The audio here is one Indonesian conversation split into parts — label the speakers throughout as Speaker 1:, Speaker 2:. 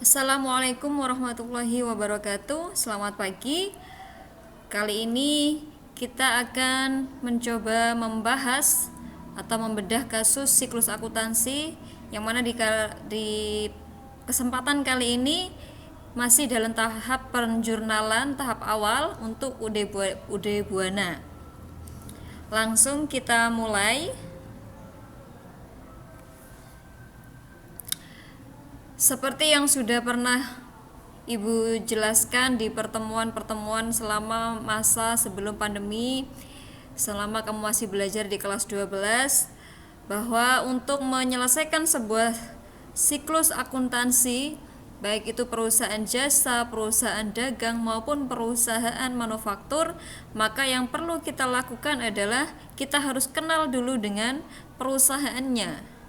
Speaker 1: Assalamualaikum warahmatullahi wabarakatuh. Selamat pagi. Kali ini kita akan mencoba membahas atau membedah kasus siklus akuntansi yang mana di kesempatan kali ini masih dalam tahap penjurnalan tahap awal untuk UD Buana. Langsung kita mulai. Seperti yang sudah pernah Ibu jelaskan di pertemuan-pertemuan selama masa sebelum pandemi, selama kamu masih belajar di kelas 12, bahwa untuk menyelesaikan sebuah siklus akuntansi, baik itu perusahaan jasa, perusahaan dagang maupun perusahaan manufaktur, maka yang perlu kita lakukan adalah kita harus kenal dulu dengan perusahaannya.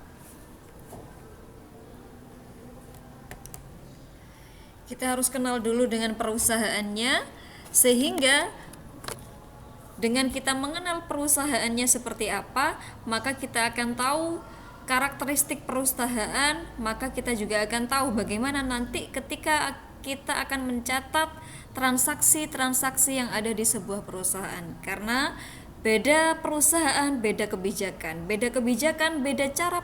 Speaker 1: Kita harus kenal dulu dengan perusahaannya, sehingga dengan kita mengenal perusahaannya seperti apa, maka kita akan tahu karakteristik perusahaan, maka kita juga akan tahu bagaimana nanti ketika kita akan mencatat transaksi-transaksi yang ada di sebuah perusahaan. Karena beda perusahaan, beda kebijakan, beda cara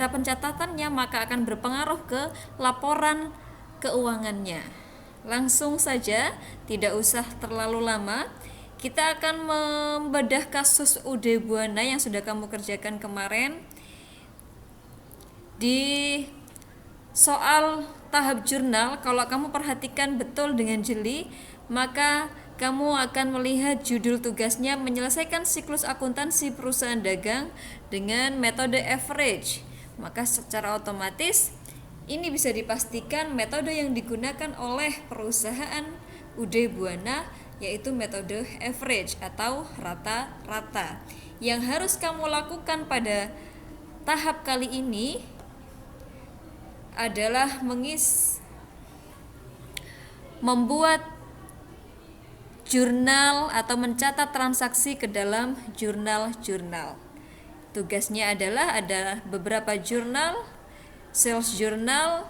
Speaker 1: pencatatannya, maka akan berpengaruh ke laporan keuangannya. Langsung saja, tidak usah terlalu lama, kita akan membedah kasus UD Buana yang sudah kamu kerjakan kemarin. Di soal tahap jurnal, kalau kamu perhatikan betul dengan jeli, maka kamu akan melihat judul tugasnya menyelesaikan siklus akuntansi perusahaan dagang dengan metode average. Maka secara otomatis ini bisa dipastikan metode yang digunakan oleh perusahaan UD Buana yaitu metode average atau rata-rata. Yang harus kamu lakukan pada tahap kali ini adalah membuat jurnal atau mencatat transaksi ke dalam jurnal-jurnal. Tugasnya adalah ada beberapa jurnal, sales journal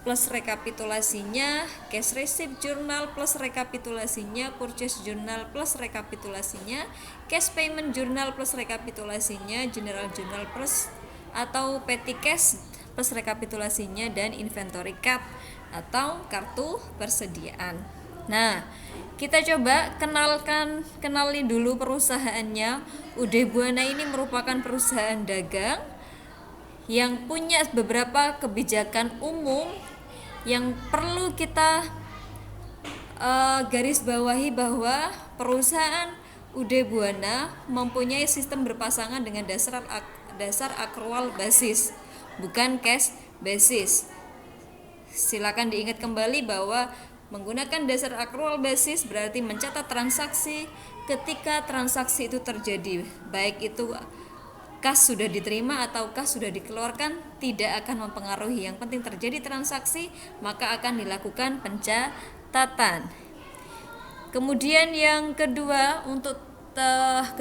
Speaker 1: plus rekapitulasinya, cash receipt journal plus rekapitulasinya, purchase journal plus rekapitulasinya, cash payment journal plus rekapitulasinya, general journal plus atau petty cash plus rekapitulasinya, dan inventory card atau kartu persediaan. Nah, kita coba kenali dulu perusahaannya. UD Buana ini merupakan perusahaan dagang yang punya beberapa kebijakan umum yang perlu kita garis bawahi, bahwa perusahaan UD Buana mempunyai sistem berpasangan dengan dasar akrual basis, bukan cash basis. Silakan diingat kembali bahwa menggunakan dasar akrual basis berarti mencatat transaksi ketika transaksi itu terjadi, baik itu kas sudah diterima atau kas sudah dikeluarkan, tidak akan mempengaruhi. Yang penting terjadi transaksi, maka akan dilakukan pencatatan. Kemudian yang kedua, untuk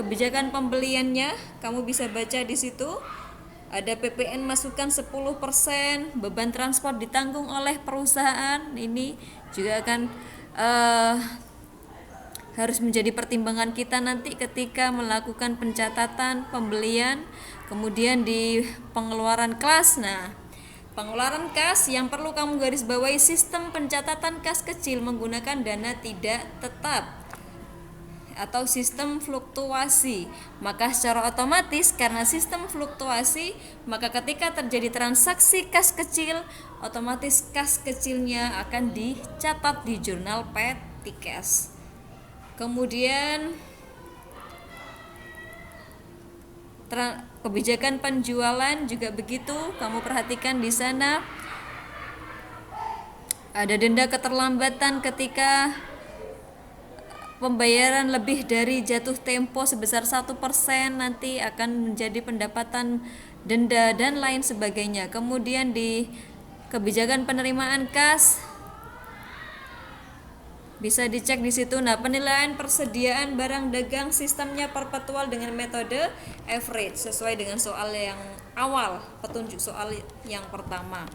Speaker 1: kebijakan pembeliannya, kamu bisa baca di situ. Ada PPN masukan 10%, beban transport ditanggung oleh perusahaan. Ini juga akan harus menjadi pertimbangan kita nanti ketika melakukan pencatatan pembelian. Kemudian di pengeluaran kas, pengeluaran kas yang perlu kamu garis bawahi, sistem pencatatan kas kecil menggunakan dana tidak tetap atau sistem fluktuasi. Maka secara otomatis karena sistem fluktuasi, maka ketika terjadi transaksi kas kecil, otomatis kas kecilnya akan dicatat di jurnal petty cash. Kemudian kebijakan penjualan juga begitu, kamu perhatikan di sana ada denda keterlambatan ketika pembayaran lebih dari jatuh tempo sebesar 1%, nanti akan menjadi pendapatan denda dan lain sebagainya. Kemudian di kebijakan penerimaan kas bisa dicek di situ. Penilaian persediaan barang dagang sistemnya perpetual dengan metode average sesuai dengan soal yang awal petunjuk soal yang pertama.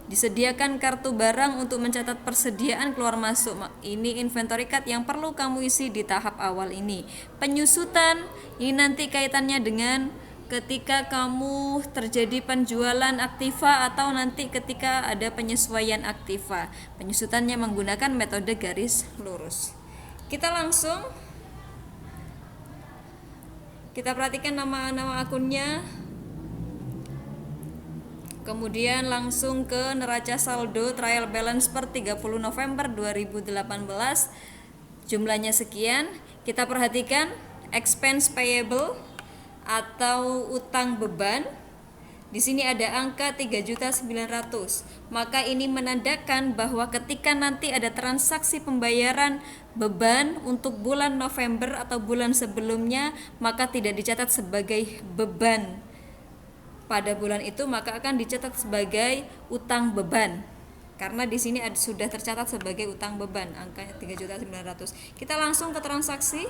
Speaker 1: Disediakan kartu barang untuk mencatat persediaan keluar masuk. Ini inventory card yang perlu kamu isi di tahap awal ini. Penyusutan, ini nanti kaitannya dengan ketika kamu terjadi penjualan aktiva atau nanti ketika ada penyesuaian aktiva. Penyusutannya menggunakan metode garis lurus. Kita perhatikan nama-nama akunnya. Kemudian langsung ke neraca saldo trial balance per 30 November 2018. Jumlahnya sekian. Kita perhatikan expense payable atau utang beban. Di sini ada angka 3.900.000. Maka ini menandakan bahwa ketika nanti ada transaksi pembayaran beban untuk bulan November atau bulan sebelumnya, maka tidak dicatat sebagai beban pada bulan itu, maka akan dicatat sebagai utang beban. Karena di sini sudah tercatat sebagai utang beban, angkanya 3.900.000. Kita langsung ke transaksi.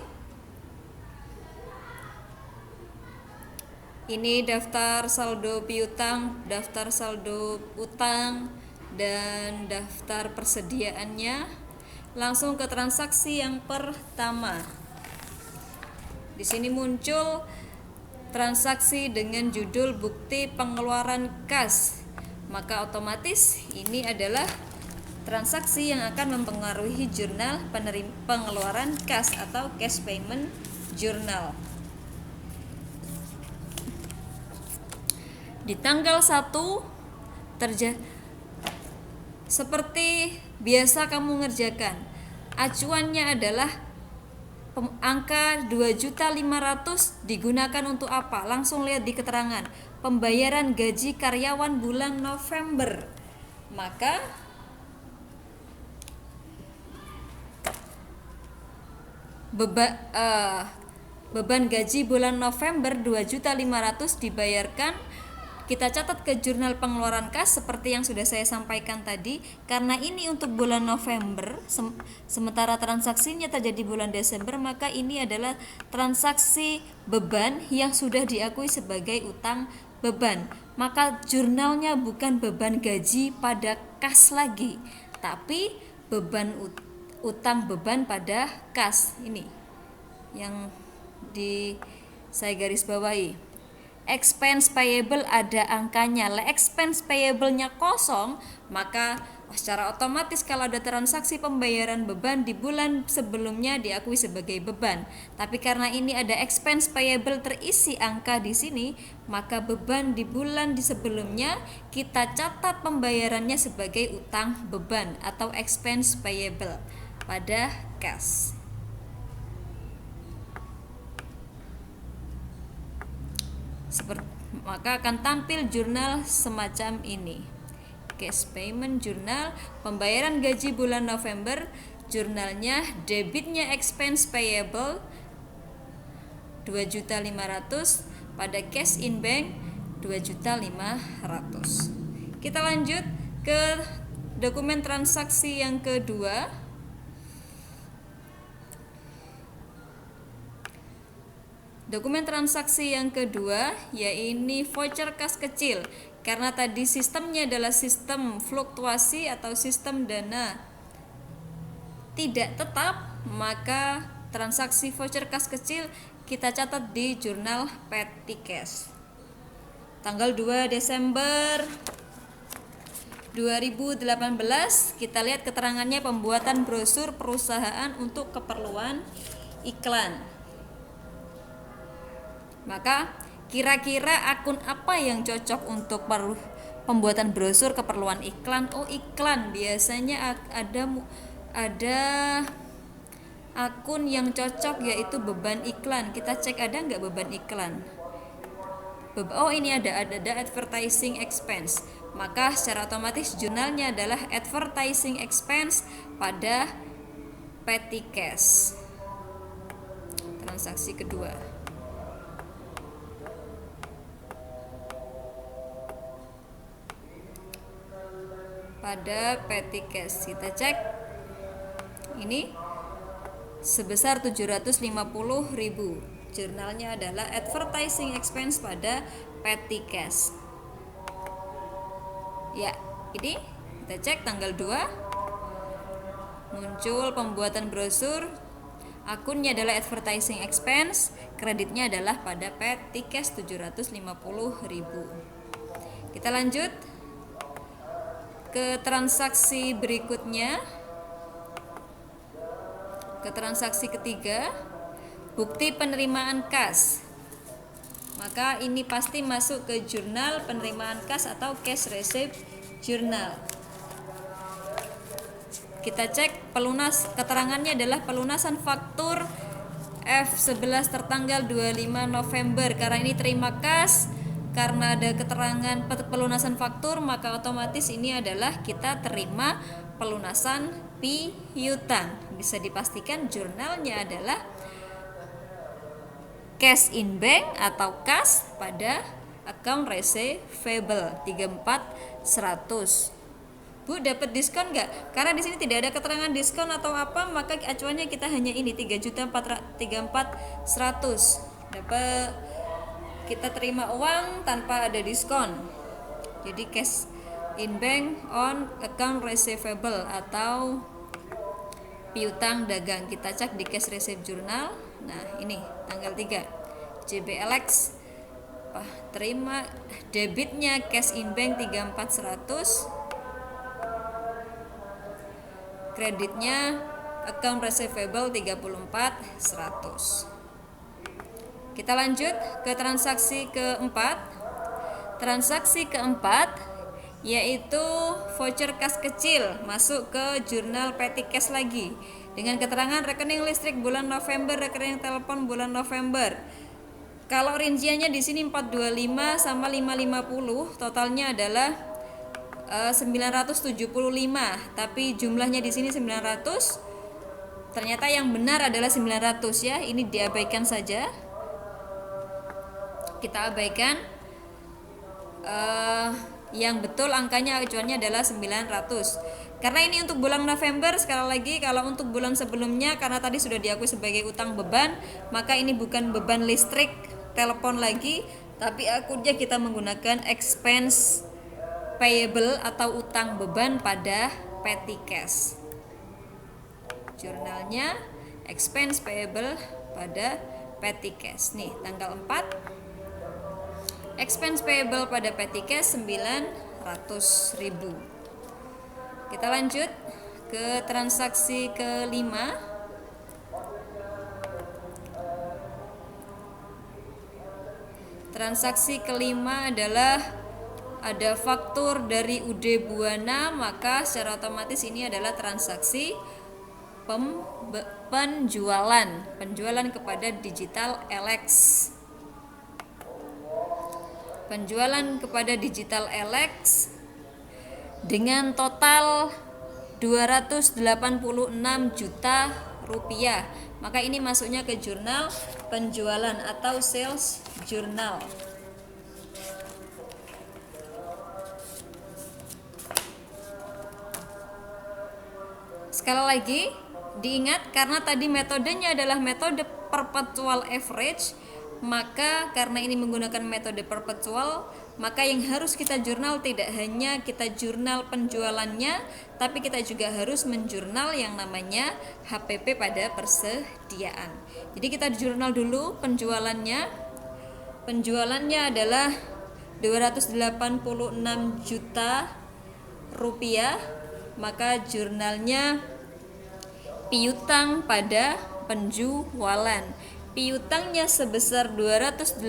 Speaker 1: Ini daftar saldo piutang, daftar saldo utang, dan daftar persediaannya. Langsung ke transaksi yang pertama. Di sini muncul transaksi dengan judul bukti pengeluaran kas. Maka otomatis ini adalah transaksi yang akan mempengaruhi jurnal pengeluaran kas atau cash payment journal. Di tanggal 1 seperti biasa kamu ngerjakan. Acuannya adalah angka 2.500.000 digunakan untuk apa? Langsung lihat di keterangan. Pembayaran gaji karyawan bulan November. Maka beban gaji bulan November 2.500.000 dibayarkan. Kita catat ke jurnal pengeluaran kas seperti yang sudah saya sampaikan tadi. Karena ini untuk bulan November, sementara transaksinya terjadi bulan Desember, maka ini adalah transaksi beban yang sudah diakui sebagai utang beban. Maka jurnalnya bukan beban gaji pada kas lagi, tapi utang beban pada kas. Ini yang saya garis bawahi. Expense payable ada angkanya. Expense payable-nya kosong, maka secara otomatis kalau ada transaksi pembayaran beban di bulan sebelumnya diakui sebagai beban. Tapi karena ini ada expense payable terisi angka di sini, maka beban di bulan di sebelumnya kita catat pembayarannya sebagai utang beban atau expense payable pada kas. Maka akan tampil jurnal semacam ini. Cash payment journal, pembayaran gaji bulan November, jurnalnya debitnya expense payable 2.500.000, pada cash in bank 2.500.000. Kita lanjut ke dokumen transaksi yang kedua. Dokumen transaksi yang kedua yaitu voucher kas kecil. Karena tadi sistemnya adalah sistem fluktuasi atau sistem dana tidak tetap, maka transaksi voucher kas kecil kita catat di jurnal petty cash. Tanggal 2 Desember 2018 kita lihat keterangannya pembuatan brosur perusahaan untuk keperluan iklan. Maka kira-kira akun apa yang cocok untuk pembuatan brosur keperluan iklan? Oh, iklan biasanya ada akun yang cocok yaitu beban iklan. Kita cek ada nggak beban iklan. Oh, ini ada advertising expense. Maka secara otomatis jurnalnya adalah advertising expense pada petty cash. Transaksi kedua. Pada petty cash kita cek ini sebesar 750.000. Jurnalnya adalah advertising expense pada petty cash. Ya, ini kita cek tanggal 2 muncul pembuatan brosur, akunnya adalah advertising expense, kreditnya adalah pada petty cash 750.000. Kita lanjut ke transaksi berikutnya. Ke transaksi ketiga, bukti penerimaan kas. Maka ini pasti masuk ke jurnal penerimaan kas atau cash receipt journal. Kita cek keterangannya adalah pelunasan faktur F11 tertanggal 25 November. Karena ini terima kas, karena ada keterangan pelunasan faktur, maka otomatis ini adalah kita terima pelunasan piutang. Bisa dipastikan jurnalnya adalah cash in bank atau kas pada account receivable 34.100. Bu, dapat diskon nggak? Karena di sini tidak ada keterangan diskon atau apa, maka acuannya kita hanya ini 3.434.100. Dapat, kita terima uang tanpa ada diskon. Jadi cash in bank on account receivable atau piutang dagang. Kita cek di cash receipt journal. Nah, ini tanggal 3 JBLX terima debitnya cash in bank 34.100, kreditnya account receivable 34.100. Kita lanjut ke transaksi keempat. Transaksi keempat yaitu voucher kas kecil masuk ke jurnal petty cash lagi dengan keterangan rekening listrik bulan November, rekening telepon bulan November. Kalau rinciannya di sini 425 sama 550, totalnya adalah 975, tapi jumlahnya di sini 900. Ternyata yang benar adalah 900 ya. Ini diabaikan saja. Kita abaikan. Yang betul angkanya acuannya adalah 900. Karena ini untuk bulan November, sekali lagi kalau untuk bulan sebelumnya karena tadi sudah diakui sebagai utang beban, maka ini bukan beban listrik telepon lagi, tapi akunnya kita menggunakan expense payable atau utang beban pada petty cash. Jurnalnya expense payable pada petty cash. Nih, tanggal 4. Expense payable pada petty cash 900.000. Kita lanjut ke transaksi kelima. Transaksi kelima adalah ada faktur dari UD Buana, maka secara otomatis ini adalah transaksi penjualan kepada Digital Alex. Penjualan kepada Digital Alex dengan total 286 juta rupiah. Maka ini masuknya ke jurnal penjualan atau sales journal. Sekali lagi diingat, karena tadi metodenya adalah metode perpetual average, maka karena ini menggunakan metode perpetual, maka yang harus kita jurnal tidak hanya kita jurnal penjualannya, tapi kita juga harus menjurnal yang namanya HPP pada persediaan. Jadi kita jurnal dulu penjualannya. Penjualannya adalah 286 juta rupiah, maka jurnalnya piutang pada penjualan. Piutangnya sebesar 286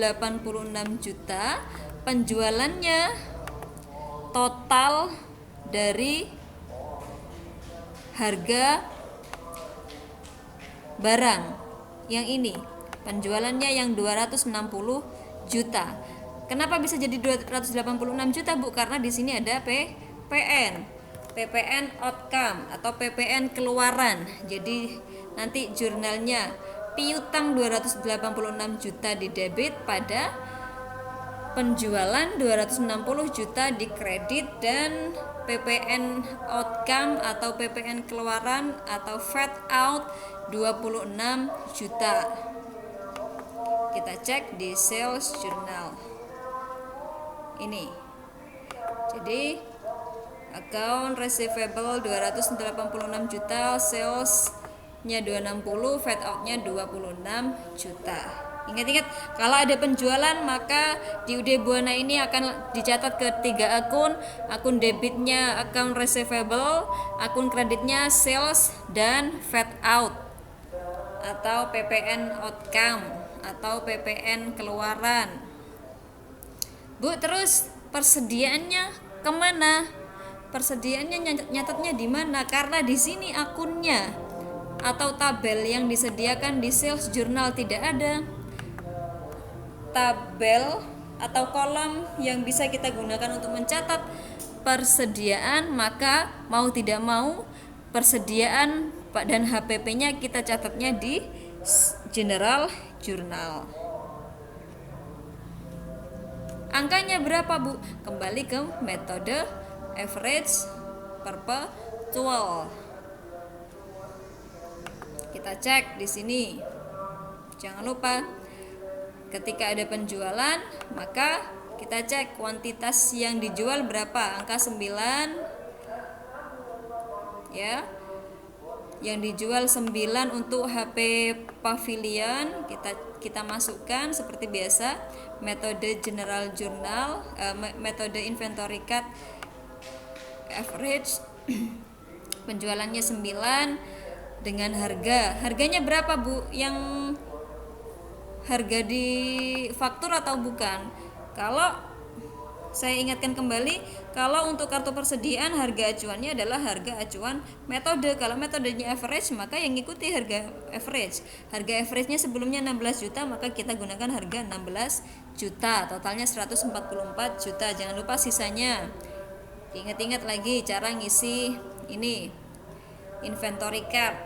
Speaker 1: juta, penjualannya total dari harga barang yang ini, penjualannya yang 260 juta. Kenapa bisa jadi 286 juta, Bu? Karena di sini ada PPN outcome atau PPN keluaran. Jadi nanti jurnalnya piutang 286 juta di debit pada penjualan 260 juta di kredit, dan PPN outcome atau PPN keluaran atau fat out 26 juta. Kita cek di sales journal ini. Jadi account receivable 286 juta, salesnya 260, fat outnya 26 juta. Ingat-ingat, kalau ada penjualan maka di UD Buana ini akan dicatat ke 3 akun debitnya account receivable, akun kreditnya sales, dan fat out atau PPN outcome atau PPN keluaran. Bu, terus persediaannya kemana? Persediaannya nyatetnya di mana? Karena di sini akunnya atau tabel yang disediakan di sales journal tidak ada tabel atau kolom yang bisa kita gunakan untuk mencatat persediaan, maka mau tidak mau persediaan dan HPP-nya kita catatnya di general journal. Angkanya berapa, Bu? Kembali ke metode average perpetual. Kita cek di sini. Jangan lupa ketika ada penjualan, maka kita cek kuantitas yang dijual berapa. Angka 9 ya. Yang dijual 9 untuk HP Pavilion, kita masukkan seperti biasa metode general journal, metode inventory card average. Penjualannya 9 dengan harganya berapa, Bu? Yang harga di faktur atau bukan? Kalau saya ingatkan kembali, kalau untuk kartu persediaan harga acuannya adalah harga acuan metode. Kalau metodenya average, maka yang ngikuti harga average. Harga average-nya sebelumnya 16 juta, maka kita gunakan harga 16 juta. Totalnya 144 juta. Jangan lupa sisanya. Ingat-ingat lagi cara ngisi ini inventory card.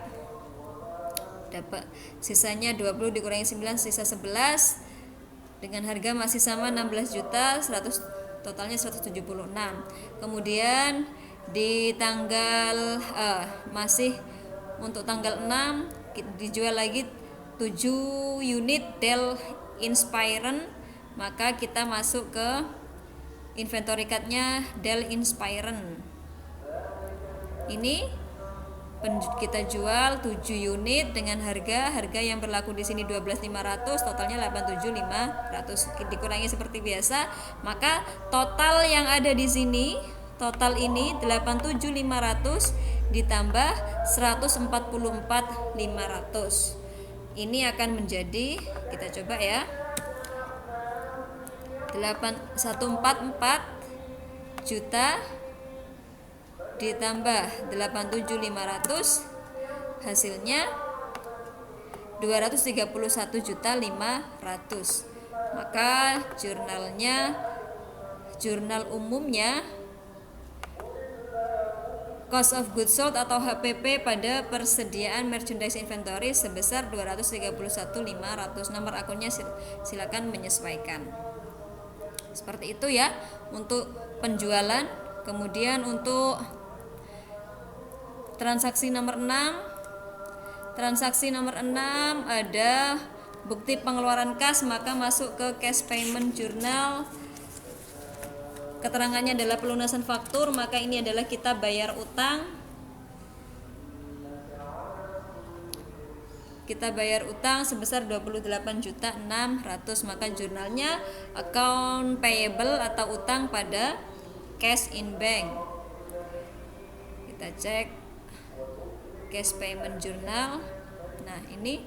Speaker 1: Dapat sisanya 20 dikurangi 9 sisa 11. Dengan harga masih sama 16 juta, totalnya 176. Kemudian di tanggal masih untuk tanggal 6 dijual lagi 7 unit Dell Inspiron, maka kita masuk ke inventory card-nya Dell Inspiron. Ini kita jual 7 unit dengan harga yang berlaku di sini 12.500, totalnya 87.500. Dikurangi seperti biasa, maka total yang ada di sini, total ini 87.500 ditambah 144.500. Ini akan menjadi, kita coba ya, 144 juta ditambah 87.500, hasilnya 231.500. Maka jurnal umumnya cost of goods sold atau HPP pada persediaan merchandise inventory sebesar 231.500. Nomor akunnya silakan menyesuaikan. Seperti itu ya untuk penjualan. Kemudian untuk transaksi nomor 6. Transaksi nomor 6 ada bukti pengeluaran kas, maka masuk ke cash payment journal. Keterangannya adalah pelunasan faktur, maka ini adalah kita bayar utang. Kita bayar utang sebesar 28.600.000, maka jurnalnya account payable atau utang pada cash in bank. Kita cek cash payment journal. Nah, ini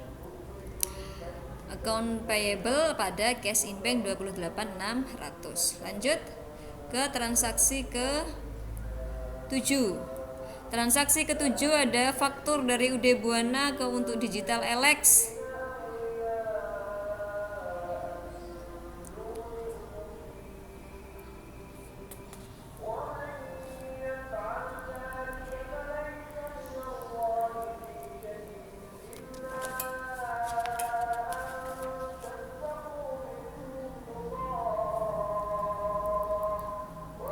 Speaker 1: account payable pada cash in bank 28.600. Lanjut ke transaksi ke-7. Transaksi ke-7 ada faktur dari UD Buana ke untuk Digital Elex.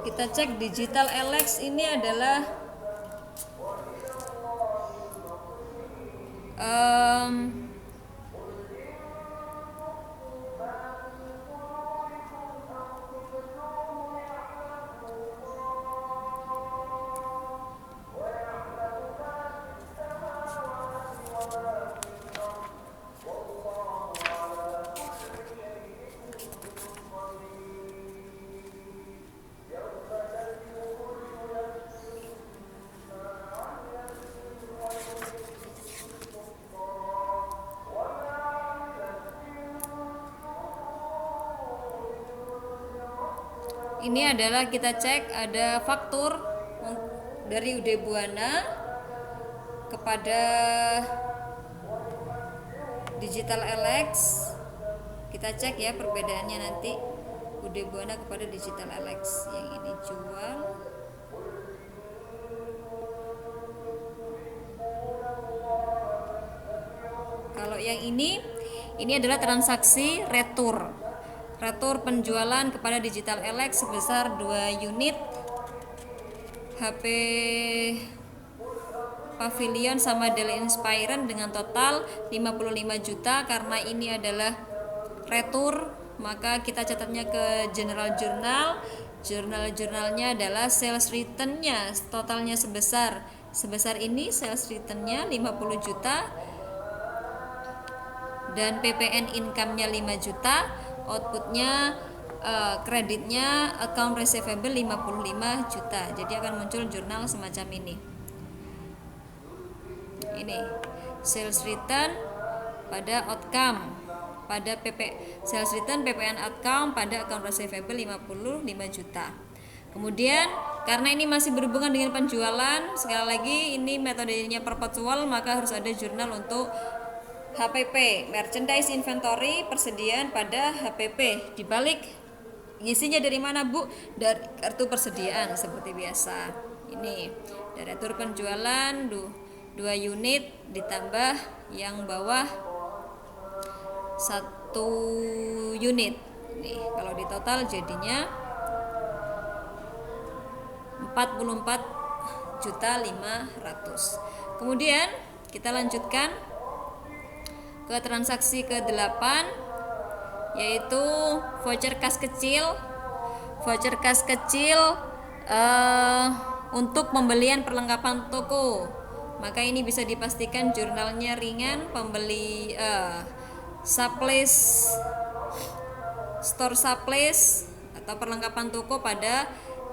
Speaker 1: Kita cek Digital Elex ini adalah Ini adalah kita cek ada faktur dari UD Buana kepada Digital Alex. Kita cek ya perbedaannya nanti. UD Buana kepada Digital Alex, yang ini jual, kalau yang ini adalah transaksi retur penjualan kepada Digital Alex sebesar 2 unit HP Pavilion sama Dell Inspiron dengan total 55 juta. Karena ini adalah retur, maka kita catatnya ke General Journal. Jurnalnya adalah sales returnnya totalnya sebesar ini, sales returnnya 50 juta, dan PPN income-nya 5 juta, outputnya kreditnya account receivable 55 juta. Jadi akan muncul jurnal semacam ini. Ini sales return pada outcome, pada sales return PPN outcome pada account receivable 55 juta. Kemudian karena ini masih berhubungan dengan penjualan, sekali lagi ini metodenya perpetual, maka harus ada jurnal untuk HPP, merchandise inventory, persediaan pada HPP. Dibalik isinya dari mana, Bu? Dari kartu persediaan seperti biasa. Ini dari atur penjualan 2 unit ditambah yang bawah 1 unit. Nih, kalau di total jadinya 44.500.000. Kemudian kita lanjutkan ke transaksi ke-8, yaitu voucher kas kecil. Voucher kas kecil untuk pembelian perlengkapan toko. Maka ini bisa dipastikan jurnalnya ringan, pembeli supplies, store supplies atau perlengkapan toko pada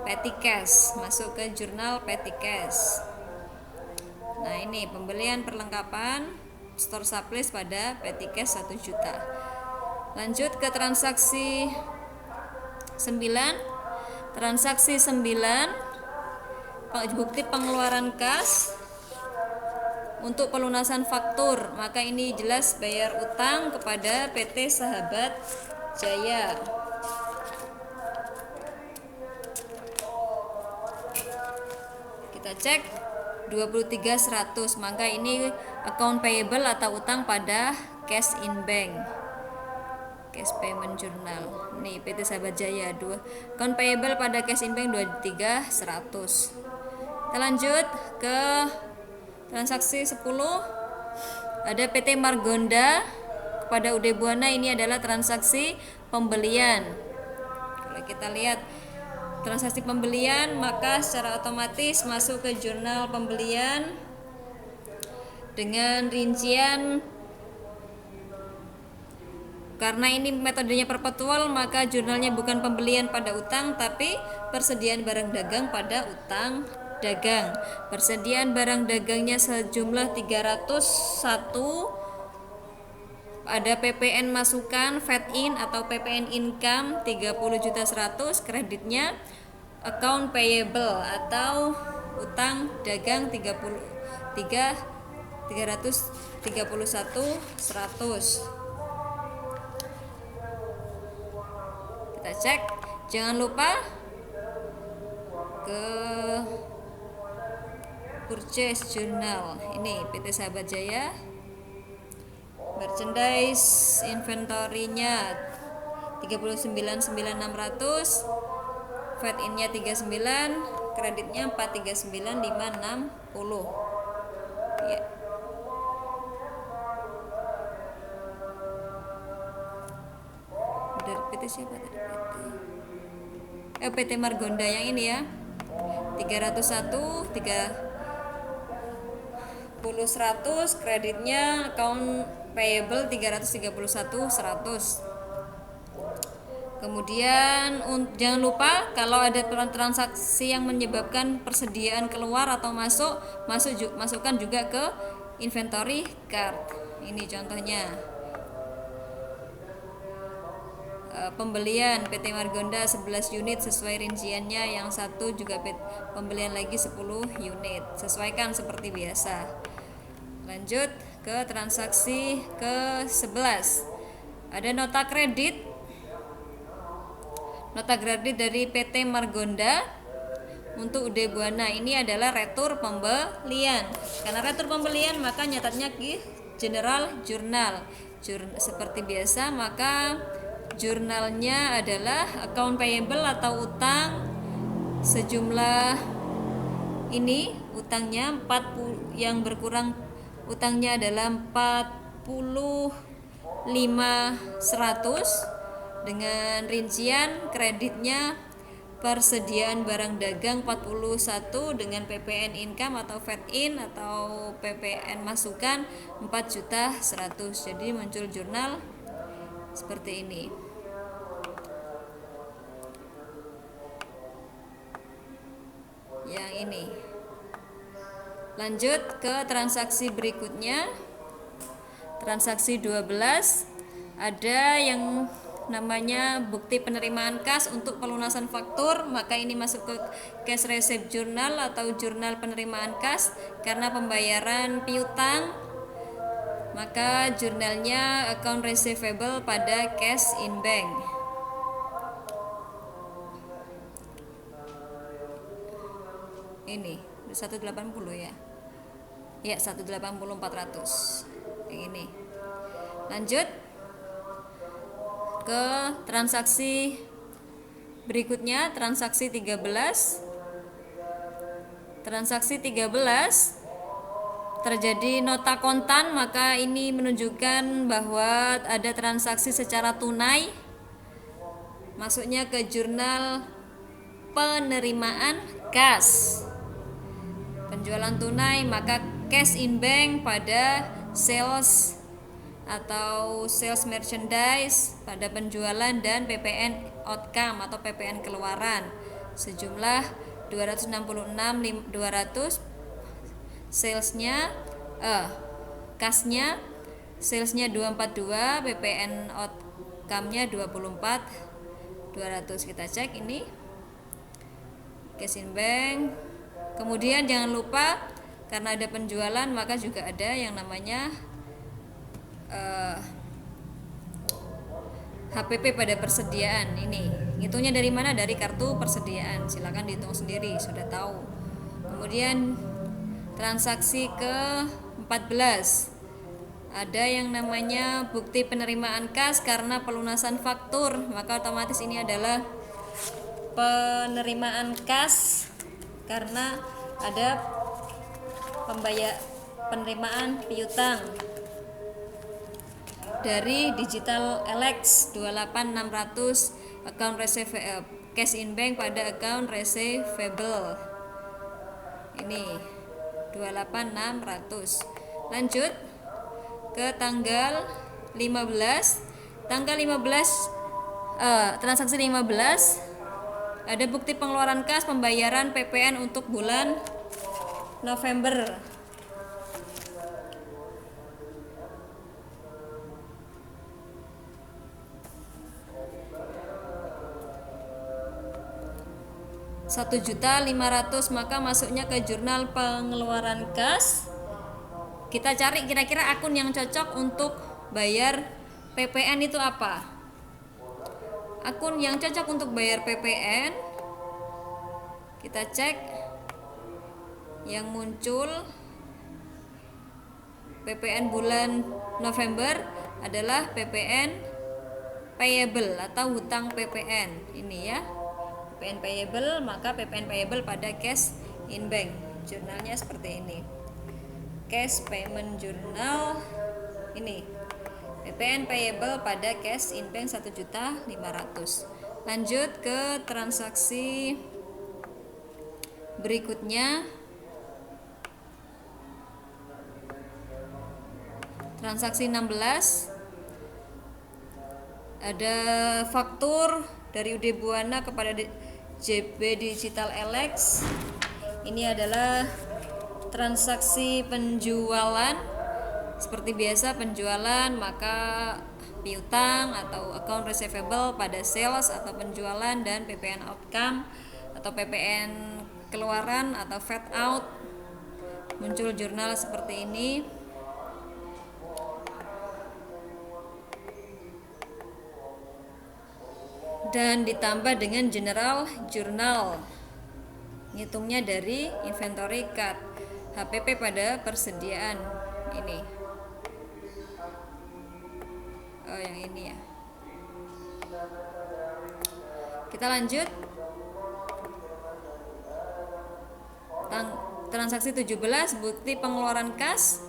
Speaker 1: petty cash, masuk ke jurnal petty cash. Nah, ini pembelian perlengkapan store supplies pada petty cash 1 juta. Lanjut ke transaksi 9. Transaksi 9, bukti pengeluaran kas untuk pelunasan faktur. Maka ini jelas bayar utang kepada PT Sahabat Jaya. Kita cek 23.100, maka ini account payable atau utang pada cash in bank, cash payment journal. Nih PT Sahabat Jaya, account payable pada cash in bank 23.100. Kita lanjut ke transaksi 10. Ada PT Margonda kepada UD Buana, ini adalah transaksi pembelian. Kalau kita lihat transaksi pembelian, maka secara otomatis masuk ke jurnal pembelian dengan rincian. Karena ini metodenya perpetual, maka jurnalnya bukan pembelian pada utang, tapi persediaan barang dagang pada utang dagang. Persediaan barang dagangnya sejumlah 301. Ada PPN masukan, VAT in atau PPN income 30.100.000, kreditnya account payable atau utang dagang 331.100. Kita cek, jangan lupa ke purchase journal. Ini PT Sahabat Jaya, merchandise inventory-nya 39.900, VAT in-nya 39, kreditnya 439.560. Ya. Dari PT siapa tadi? PT Margonda yang ini ya. 301, 30.100, kreditnya account payable 331.100. Kemudian jangan lupa kalau ada transaksi yang menyebabkan persediaan keluar atau masukkan juga ke inventory card. Ini contohnya pembelian PT Margonda 11 unit sesuai rinciannya, yang satu juga pembelian lagi 10 unit, sesuaikan seperti biasa. Lanjut ke transaksi ke-11. Ada nota kredit. Nota kredit dari PT Margonda untuk UD Buana. Ini adalah retur pembelian. Karena retur pembelian maka nyatatnya di General Journal. Seperti biasa, maka jurnalnya adalah account payable atau utang sejumlah ini, utangnya 40, yang berkurang utangnya adalah 45.100 dengan rincian kreditnya persediaan barang dagang 41 dengan PPN income atau VAT in atau PPN masukan 4.100.000. Jadi muncul jurnal seperti ini. Yang ini. Lanjut ke transaksi berikutnya. Transaksi 12, ada yang namanya bukti penerimaan kas untuk pelunasan faktur, maka ini masuk ke cash receipt journal atau jurnal penerimaan kas karena pembayaran piutang, maka jurnalnya account receivable pada cash in bank. Ini 180 ya. Ya, 180.400. Yang ini. Lanjut ke transaksi berikutnya, transaksi 13. Transaksi 13 terjadi nota kontan, maka ini menunjukkan bahwa ada transaksi secara tunai, masuknya ke jurnal penerimaan kas. Penjualan tunai maka cash in bank pada sales atau sales merchandise pada penjualan dan PPN outcome atau PPN keluaran sejumlah 266.200, salesnya kasnya salesnya 242, PPN outcome-nya 24.200. Kita cek ini cash in bank. Kemudian jangan lupa karena ada penjualan maka juga ada yang namanya HPP pada persediaan. Ini hitungnya dari mana? Dari kartu persediaan. Silakan dihitung sendiri, sudah tahu. Kemudian transaksi ke-14, ada yang namanya bukti penerimaan kas karena pelunasan faktur, maka otomatis ini adalah penerimaan kas karena ada penerimaan piutang dari Digital Alex 28600 account receivable cash in bank pada account receivable. Ini 28600. Lanjut ke tanggal 15. Tanggal 15 transaksi 15 ada bukti pengeluaran kas pembayaran PPN untuk bulan November. Rp1.500.000, maka masuknya ke jurnal pengeluaran kas. Kita cari kira-kira akun yang cocok untuk bayar PPN itu apa. Akun yang cocok untuk bayar PPN, kita cek yang muncul PPN bulan November adalah PPN payable atau hutang PPN. Ini ya, PPN payable, maka PPN payable pada cash in bank. Jurnalnya seperti ini. Cash payment journal ini. PPN payable pada cash in bank 1.500.000. Lanjut ke transaksi berikutnya. Transaksi 16. Ada faktur dari UD Buana kepada JB Digital Alex. Ini adalah transaksi penjualan. Seperti biasa penjualan, maka piutang atau account receivable pada sales atau penjualan, dan PPN outcome atau PPN keluaran atau fade out. Muncul jurnal seperti ini. Dan ditambah dengan general journal, ngitungnya dari inventory card, HPP pada persediaan ini. Oh, yang ini ya. Kita lanjut. Transaksi 17, bukti pengeluaran kas.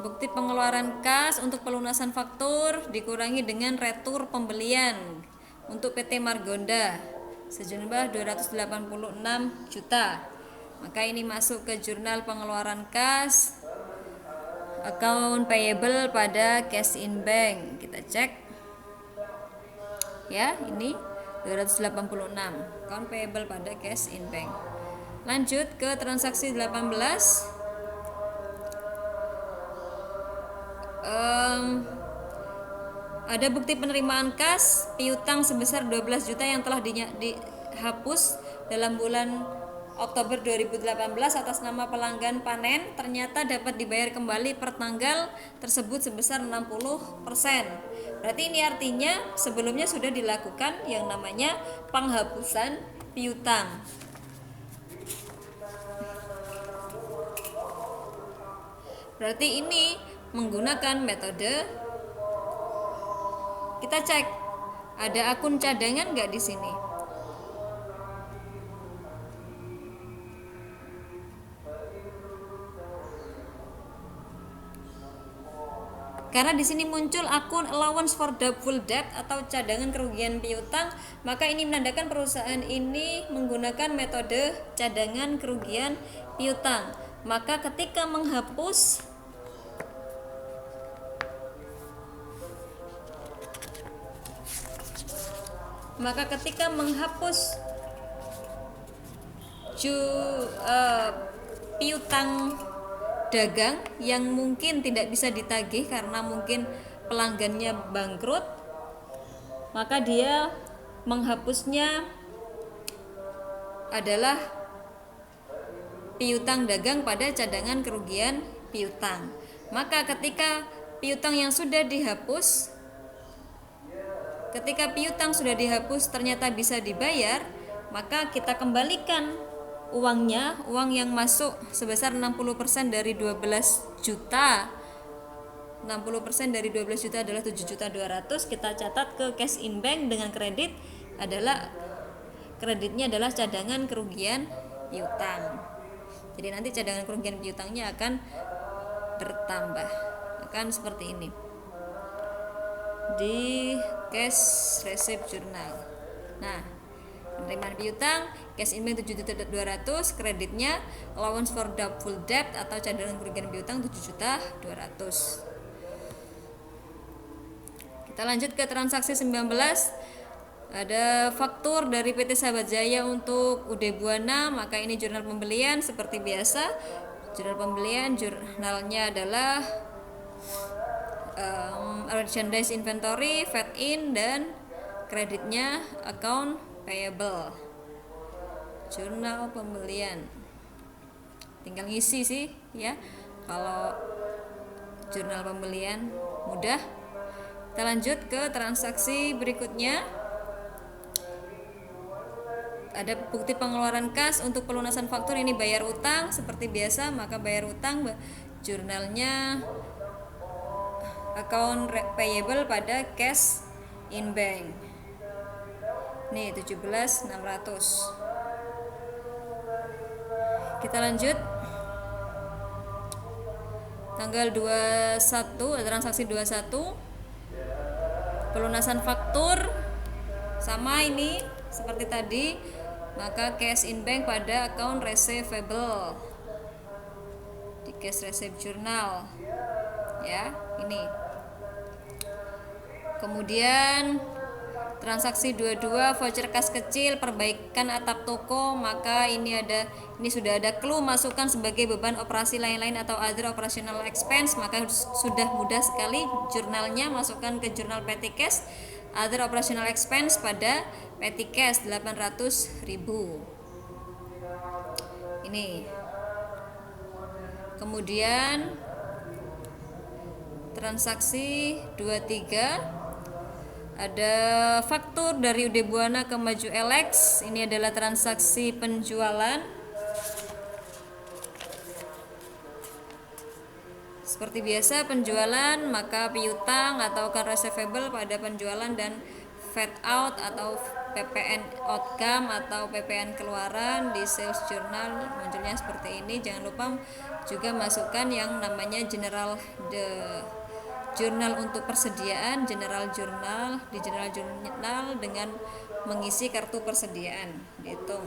Speaker 1: Bukti pengeluaran kas untuk pelunasan faktur dikurangi dengan retur pembelian untuk PT Margonda sejumlah 286 juta. Maka ini masuk ke jurnal pengeluaran kas, account payable pada cash in bank. Kita cek ya, ini 286 account payable pada cash in bank. Lanjut ke transaksi 18. Ada bukti penerimaan kas piutang sebesar 12 juta yang telah dihapus dalam bulan Oktober 2018 atas nama pelanggan panen, ternyata dapat dibayar kembali per tanggal tersebut sebesar 60%. Berarti ini artinya sebelumnya sudah dilakukan yang namanya penghapusan piutang. Berarti ini menggunakan metode, kita cek ada akun cadangan nggak di sini. Karena di sini muncul akun allowance for doubtful debt atau cadangan kerugian piutang, maka ini menandakan perusahaan ini menggunakan metode cadangan kerugian piutang. Maka ketika menghapus piutang dagang yang mungkin tidak bisa ditagih karena mungkin pelanggannya bangkrut, maka dia menghapusnya adalah piutang dagang pada cadangan kerugian piutang. Maka ketika piutang sudah dihapus ternyata bisa dibayar, maka kita kembalikan uangnya, uang yang masuk sebesar 60% dari 12 juta. 60% dari 12 juta adalah 7.200.000. Kita catat ke cash in bank dengan kreditnya adalah cadangan kerugian piutang. Jadi nanti cadangan kerugian piutangnya akan bertambah, akan seperti ini di cash receipt journal. Nah, penerimaan piutang, cash in bank 7.200.000, kreditnya allowance for doubtful debt atau cadangan kerugian piutang 7.200.000. Kita lanjut ke transaksi 19. Ada faktur dari PT Sahabat Jaya untuk UD Buana, maka ini jurnal pembelian seperti biasa. Jurnal pembelian, jurnalnya adalah merchandise inventory, fed in, dan kreditnya account payable. Jurnal pembelian tinggal ngisi sih ya, kalau jurnal pembelian mudah. Kita lanjut ke transaksi berikutnya. Ada bukti pengeluaran kas untuk pelunasan faktur, ini bayar utang seperti biasa, maka bayar utang jurnalnya account payable pada cash in bank. Nih 17.600. Kita lanjut. Tanggal 21, transaksi 21. Pelunasan faktur sama ini seperti tadi, maka cash in bank pada account receivable di cash receipt journal ya, ini. Kemudian Transaksi 22 voucher kas kecil perbaikan atap toko, maka ini sudah ada clue masukkan sebagai beban operasi lain-lain atau other operational expense, maka sudah mudah sekali jurnalnya masukkan ke jurnal petty cash other operational expense pada petty cash 800.000. Ini. Kemudian transaksi 23 ada faktur dari UD Buana ke Maju LX. Ini adalah transaksi penjualan. Seperti biasa penjualan, maka piutang atau account receivable pada penjualan dan fat out atau PPN outcome atau PPN keluaran di sales journal munculnya seperti ini. Jangan lupa juga masukkan yang namanya jurnal untuk persediaan, general journal, di general journal dengan mengisi kartu persediaan, dihitung.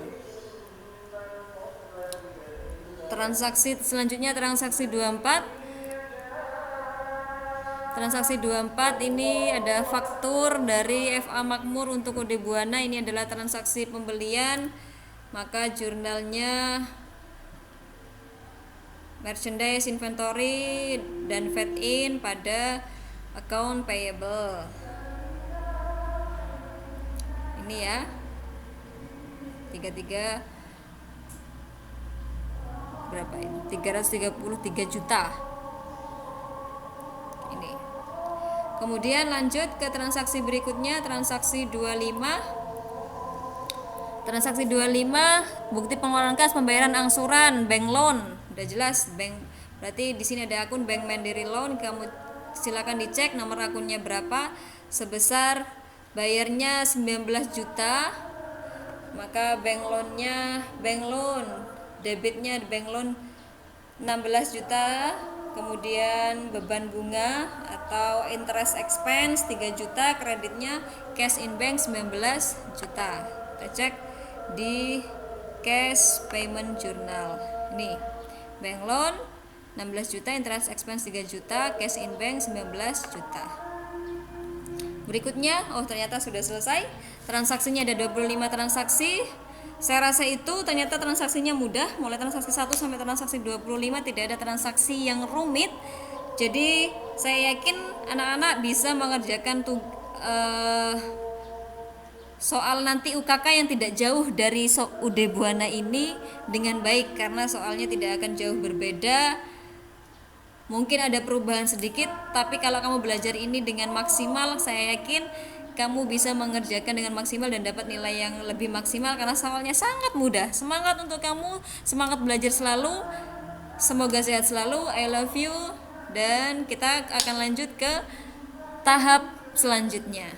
Speaker 1: Transaksi selanjutnya transaksi 24. Transaksi 24 ini ada faktur dari FA Makmur untuk UD Buana. Ini adalah transaksi pembelian, maka jurnalnya merchandise inventory dan fed in pada account payable. Ini ya. 33 berapa ini? 333 juta. Ini. Kemudian lanjut ke transaksi berikutnya, transaksi 25. Transaksi 25 bukti pengeluaran kas pembayaran angsuran bank loan. Udah jelas bank, berarti di sini ada akun Bank Mandiri Loan, kamu silakan dicek nomor akunnya berapa, sebesar bayarnya 19 juta. Maka bank loan debitnya bank loan 16 juta, kemudian beban bunga atau interest expense 3 juta, kreditnya cash in bank 19 juta. Kita cek di cash payment journal. Nih, bank loan 16 juta, interest expense 3 juta, cash in bank 19 juta. Berikutnya, ternyata sudah selesai. Transaksinya ada 25 transaksi. Saya rasa itu ternyata transaksinya mudah, mulai transaksi 1 sampai transaksi 25 tidak ada transaksi yang rumit. Jadi, saya yakin anak-anak bisa mengerjakan soal nanti UKK yang tidak jauh dari UD Buana ini dengan baik, karena soalnya tidak akan jauh berbeda. Mungkin ada perubahan sedikit, tapi kalau kamu belajar ini dengan maksimal, saya yakin kamu bisa mengerjakan dengan maksimal dan dapat nilai yang lebih maksimal karena soalnya sangat mudah. Semangat untuk kamu, semangat belajar selalu. Semoga sehat selalu. I love you, dan kita akan lanjut ke tahap selanjutnya.